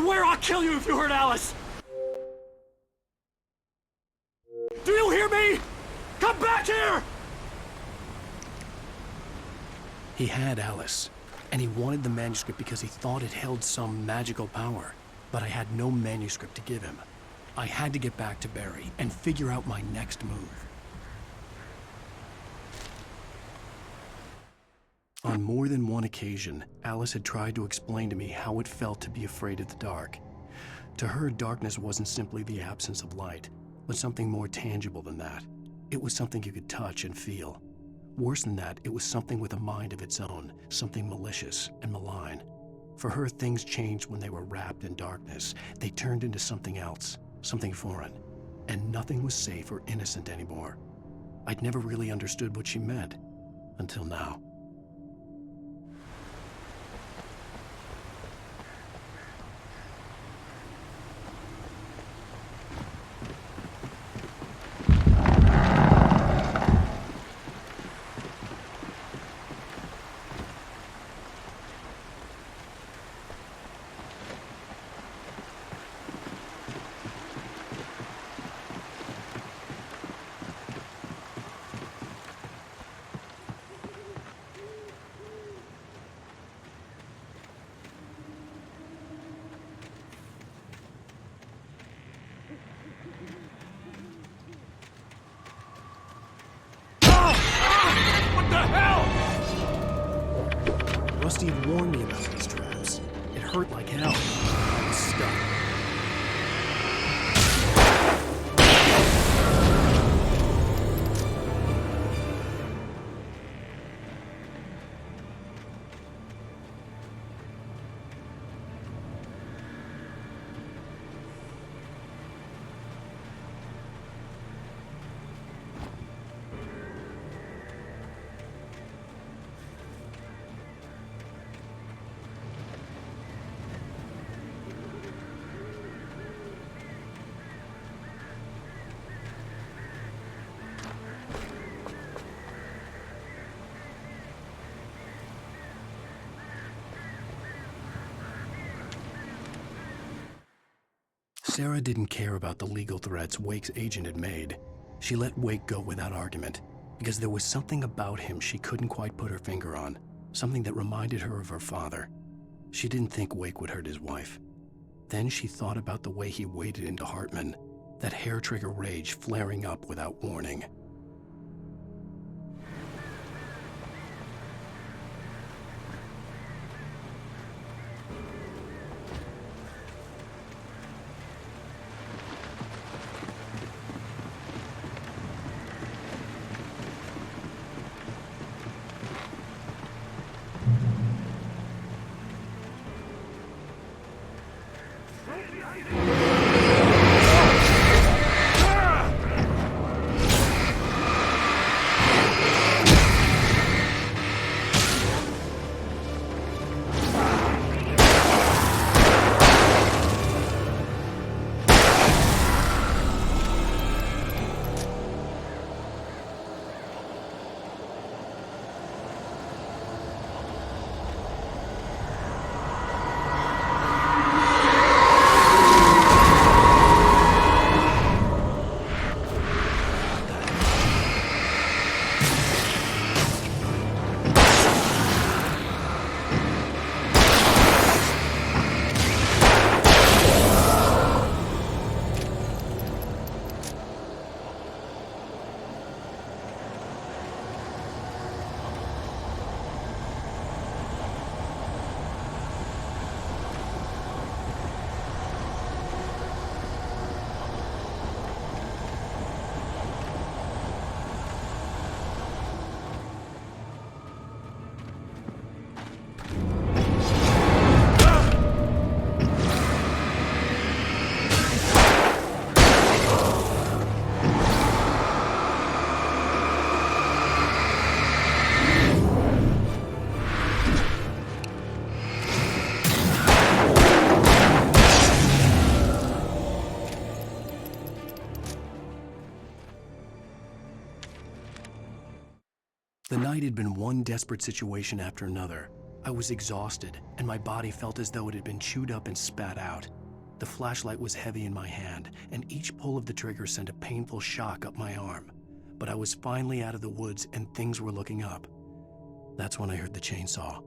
swear I'll kill you if you hurt Alice! Do you hear me? Come back here! He had Alice, and he wanted the manuscript because he thought it held some magical power. But I had no manuscript to give him. I had to get back to Barry and figure out my next move. On more than one occasion, Alice had tried to explain to me how it felt to be afraid of the dark. To her, darkness wasn't simply the absence of light, but something more tangible than that. It was something you could touch and feel. Worse than that, it was something with a mind of its own, something malicious and malign. For her, things changed when they were wrapped in darkness. They turned into something else, something foreign, and nothing was safe or innocent anymore. I'd never really understood what she meant, until now. Rusty had warned me about these traps. It hurt like hell. I was stuck. Sarah didn't care about the legal threats Wake's agent had made. She let Wake go without argument, because there was something about him she couldn't quite put her finger on, something that reminded her of her father. She didn't think Wake would hurt his wife. Then she thought about the way he waded into Hartman, that hair-trigger rage flaring up without warning. The night had been one desperate situation after another, I was exhausted, and my body felt as though it had been chewed up and spat out. The flashlight was heavy in my hand, and each pull of the trigger sent a painful shock up my arm. But I was finally out of the woods, and things were looking up. That's when I heard the chainsaw.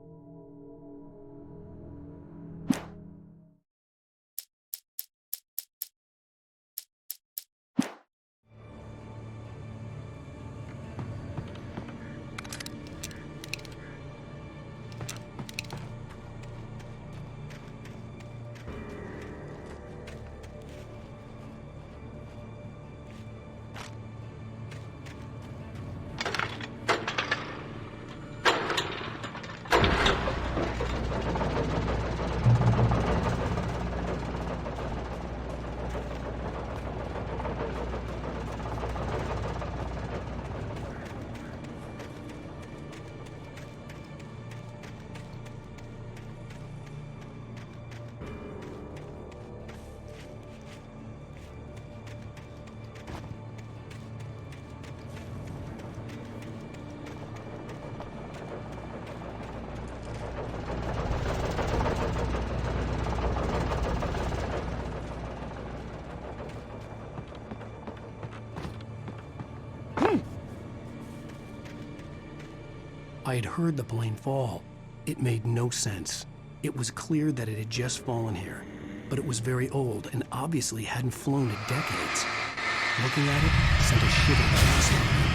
I had heard the plane fall. It made no sense. It was clear that it had just fallen here, but it was very old and obviously hadn't flown in decades. Looking at it sent a shiver down my spine.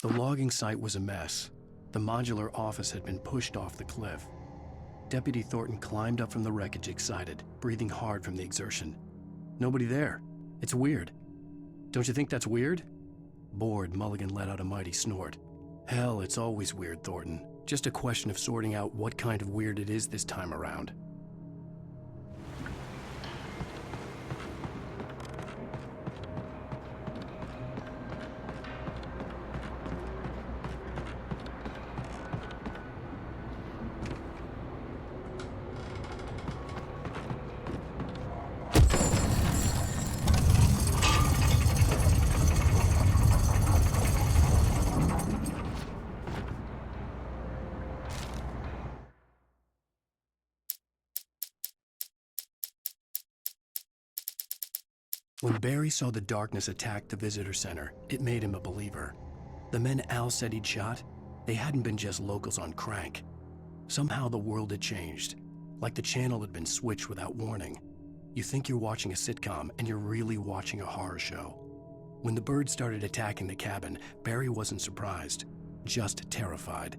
The logging site was a mess. The modular office had been pushed off the cliff. Deputy Thornton climbed up from the wreckage excited, breathing hard from the exertion. Nobody there. It's weird. Don't you think that's weird? Bored, Mulligan let out a mighty snort. Hell, it's always weird, Thornton. Just a question of sorting out what kind of weird it is this time around. When Barry saw the darkness attack the visitor center, it made him a believer. The men Al said he'd shot, they hadn't been just locals on crank. Somehow the world had changed, like the channel had been switched without warning. You think you're watching a sitcom, and you're really watching a horror show. When the birds started attacking the cabin, Barry wasn't surprised, just terrified.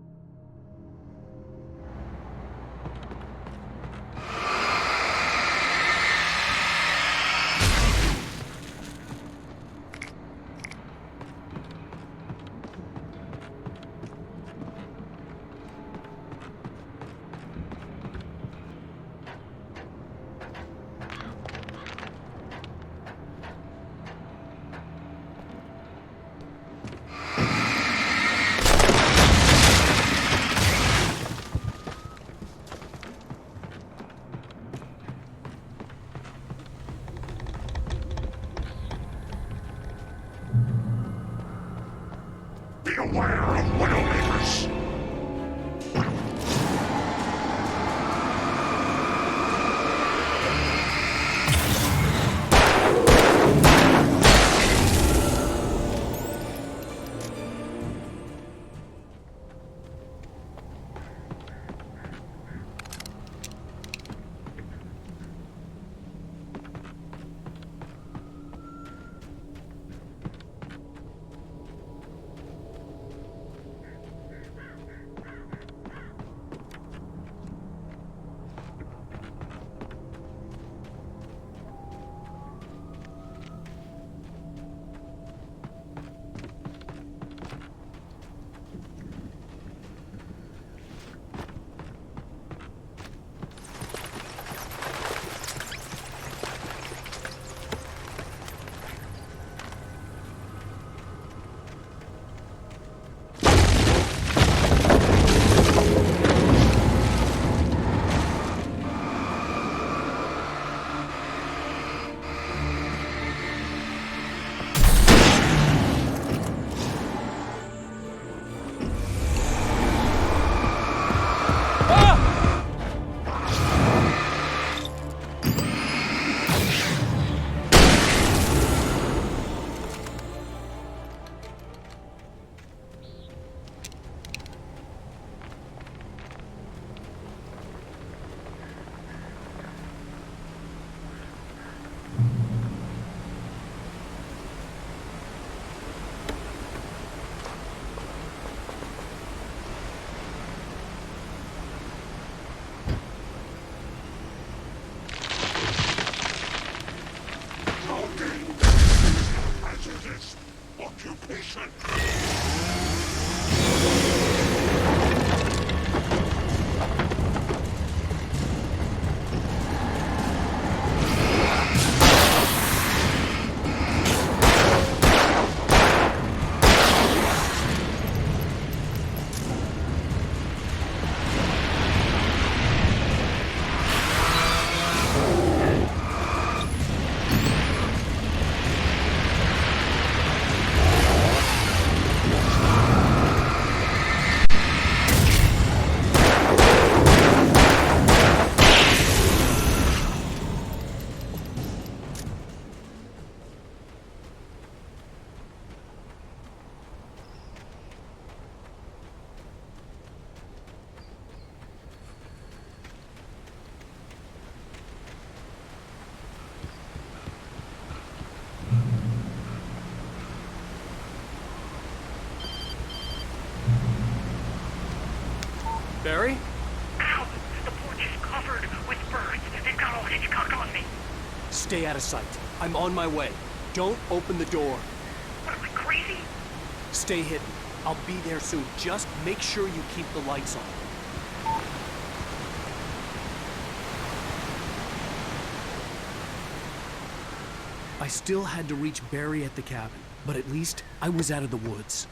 Beware of Widowmakers! Occupation! Barry? Ow! The porch is covered with birds. They've got all Hitchcock on me. Stay out of sight. I'm on my way. Don't open the door. What, am I crazy? Stay hidden. I'll be there soon. Just make sure you keep the lights on. I still had to reach Barry at the cabin, but at least I was out of the woods.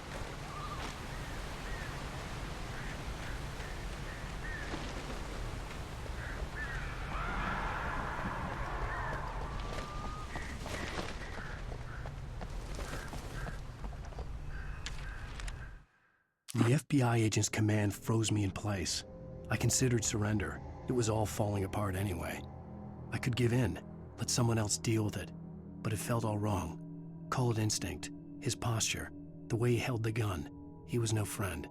The FBI agent's command froze me in place. I considered surrender. It was all falling apart anyway. I could give in, let someone else deal with it, but it felt all wrong. Call it instinct, his posture, the way he held the gun. He was no friend.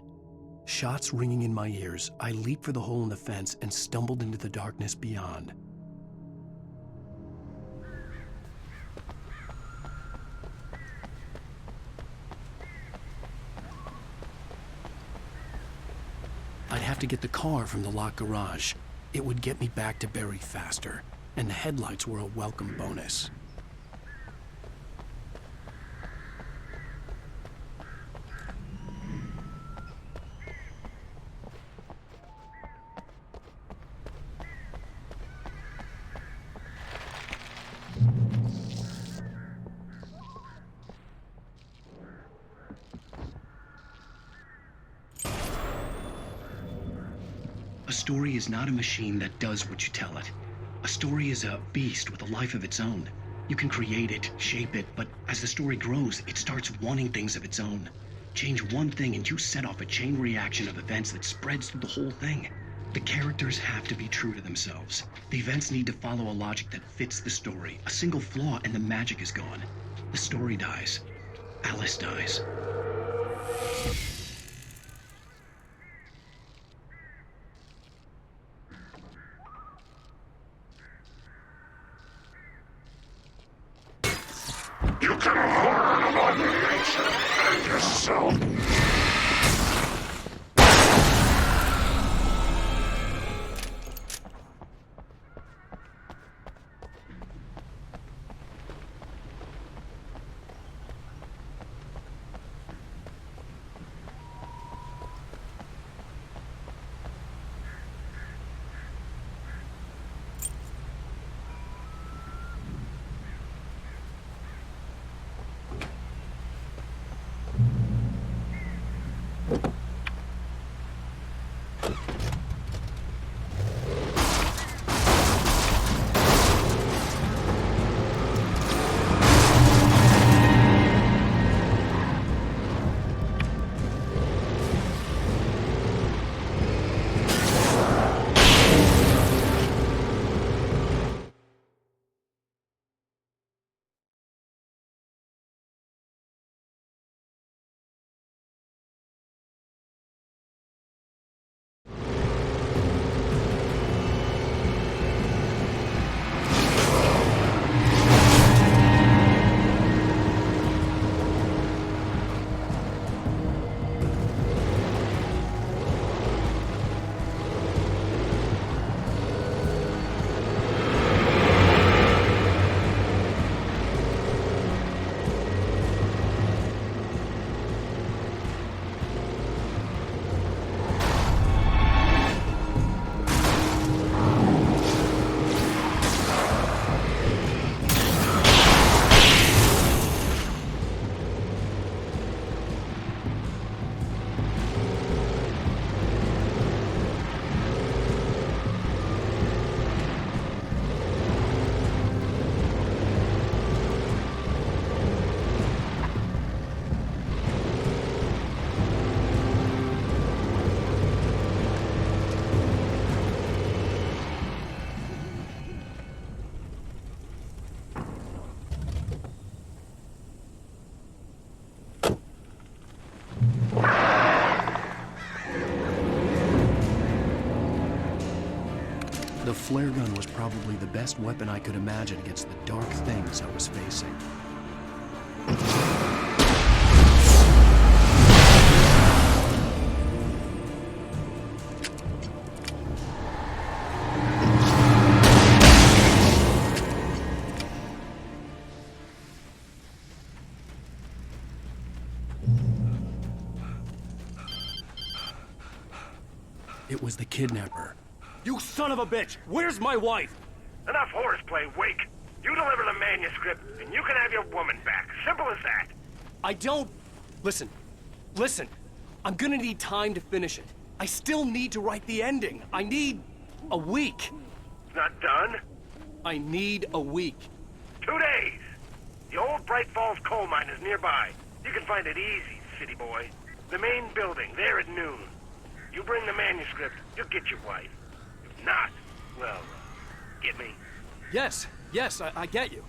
Shots ringing in my ears, I leaped for the hole in the fence and stumbled into the darkness beyond. I'd have to get the car from the locked garage. It would get me back to Barry faster, and the headlights were a welcome bonus. A story is not a machine that does what you tell it. A story is a beast with a life of its own. You can create it, shape it, but as the story grows, it starts wanting things of its own. Change one thing and you set off a chain reaction of events that spreads through the whole thing. The characters have to be true to themselves. The events need to follow a logic that fits the story. A single flaw and the magic is gone. The story dies. Alice dies. You can learn about nature and yourself. The flare gun was probably the best weapon I could imagine against the dark things I was facing. It was the kidnapper. You son of a bitch! Where's my wife? Enough horseplay, Wake. You deliver the manuscript, and you can have your woman back. Simple as that. I don't... Listen. I'm gonna need time to finish it. I still need to write the ending. I need a week. It's not done. I need a week. 2 days. The old Bright Falls coal mine is nearby. You can find it easy, city boy. The main building, there at noon. You bring the manuscript, you'll get your wife. If not, well, get me? Yes, I get you.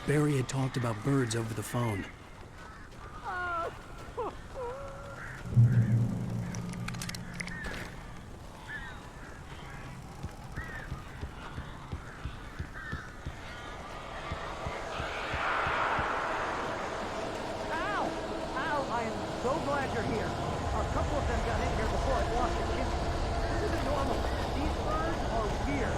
Barry had talked about birds over the phone. I am so glad you're here. A couple of them got in here before I washed the kitchen. This isn't normal. These birds are weird.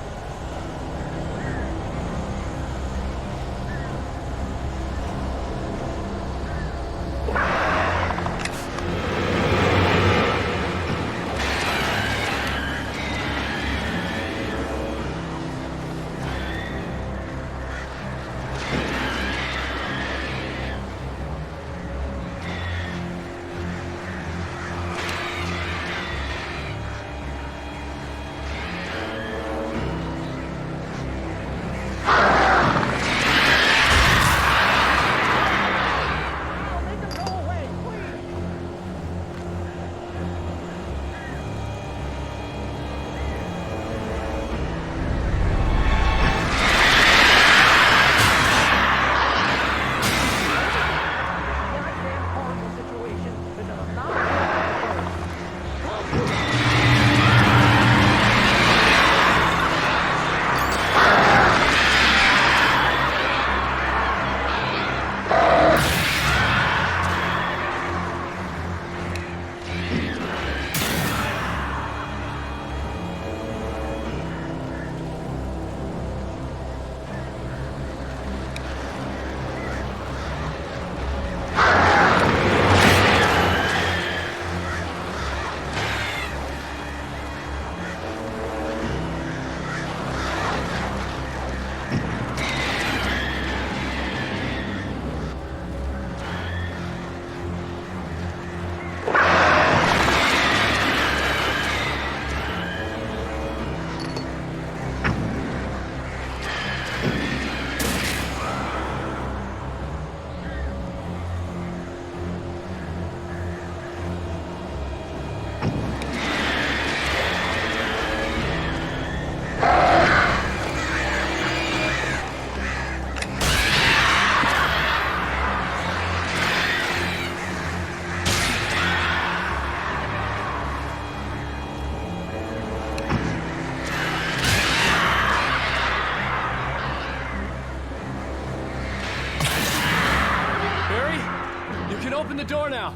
Open the door now.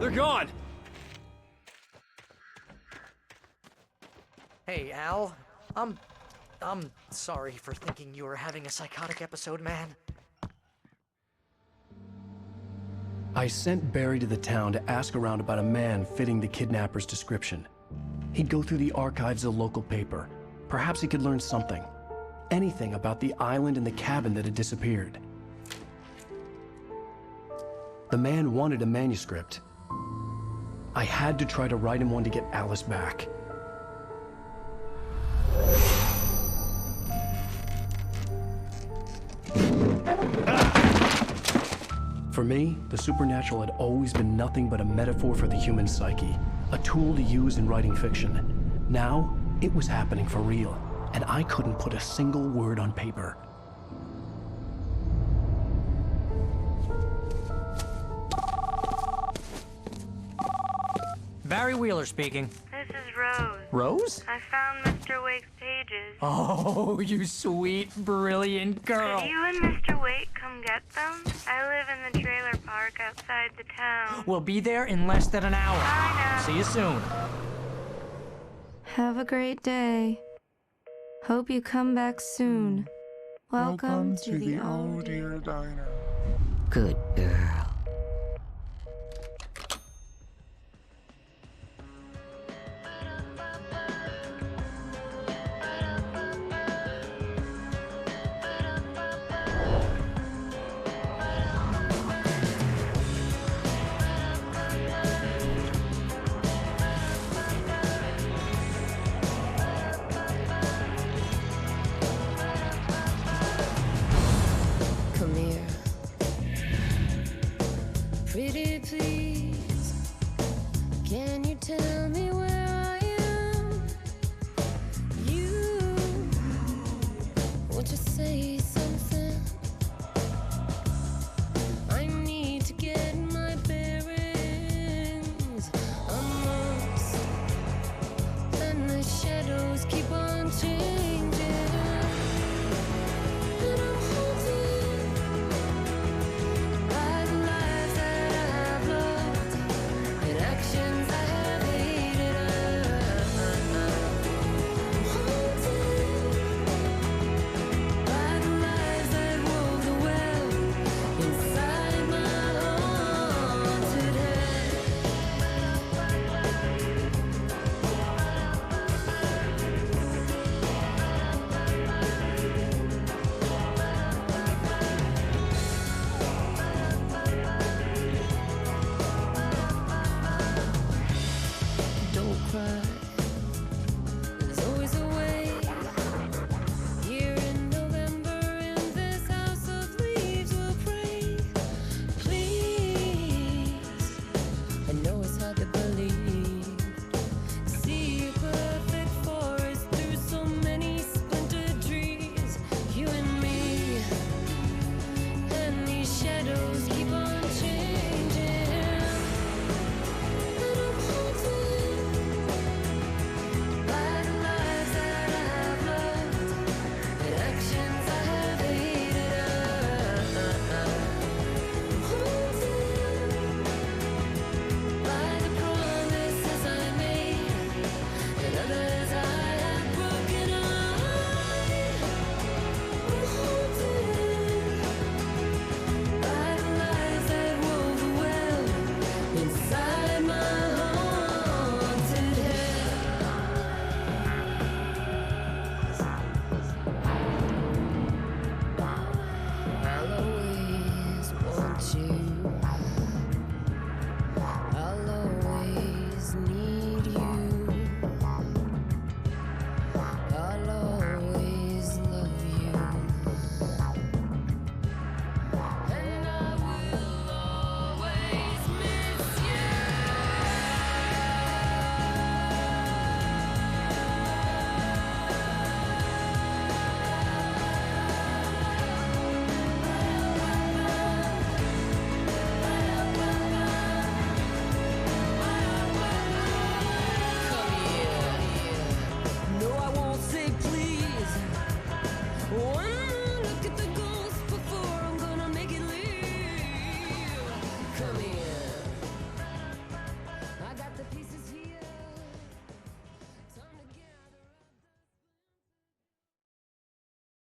They're gone. Hey, Al. I'm sorry for thinking you were having a psychotic episode, man. I sent Barry to the town to ask around about a man fitting the kidnapper's description. He'd go through the archives of the local paper. Perhaps he could learn something. Anything about the island and the cabin that had disappeared. The man wanted a manuscript. I had to try to write him one to get Alice back. For me, the supernatural had always been nothing but a metaphor for the human psyche, a tool to use in writing fiction. Now, it was happening for real, and I couldn't put a single word on paper. Barry Wheeler speaking. This is Rose. Rose? I found Mr. Wake's pages. Oh, you sweet, brilliant girl. Could you and Mr. Wake come get them? I live in the trailer park outside the town. We'll be there in less than an hour. I know. See you soon. Have a great day. Hope you come back soon. Welcome to the Oh Dear Diner. Good girl.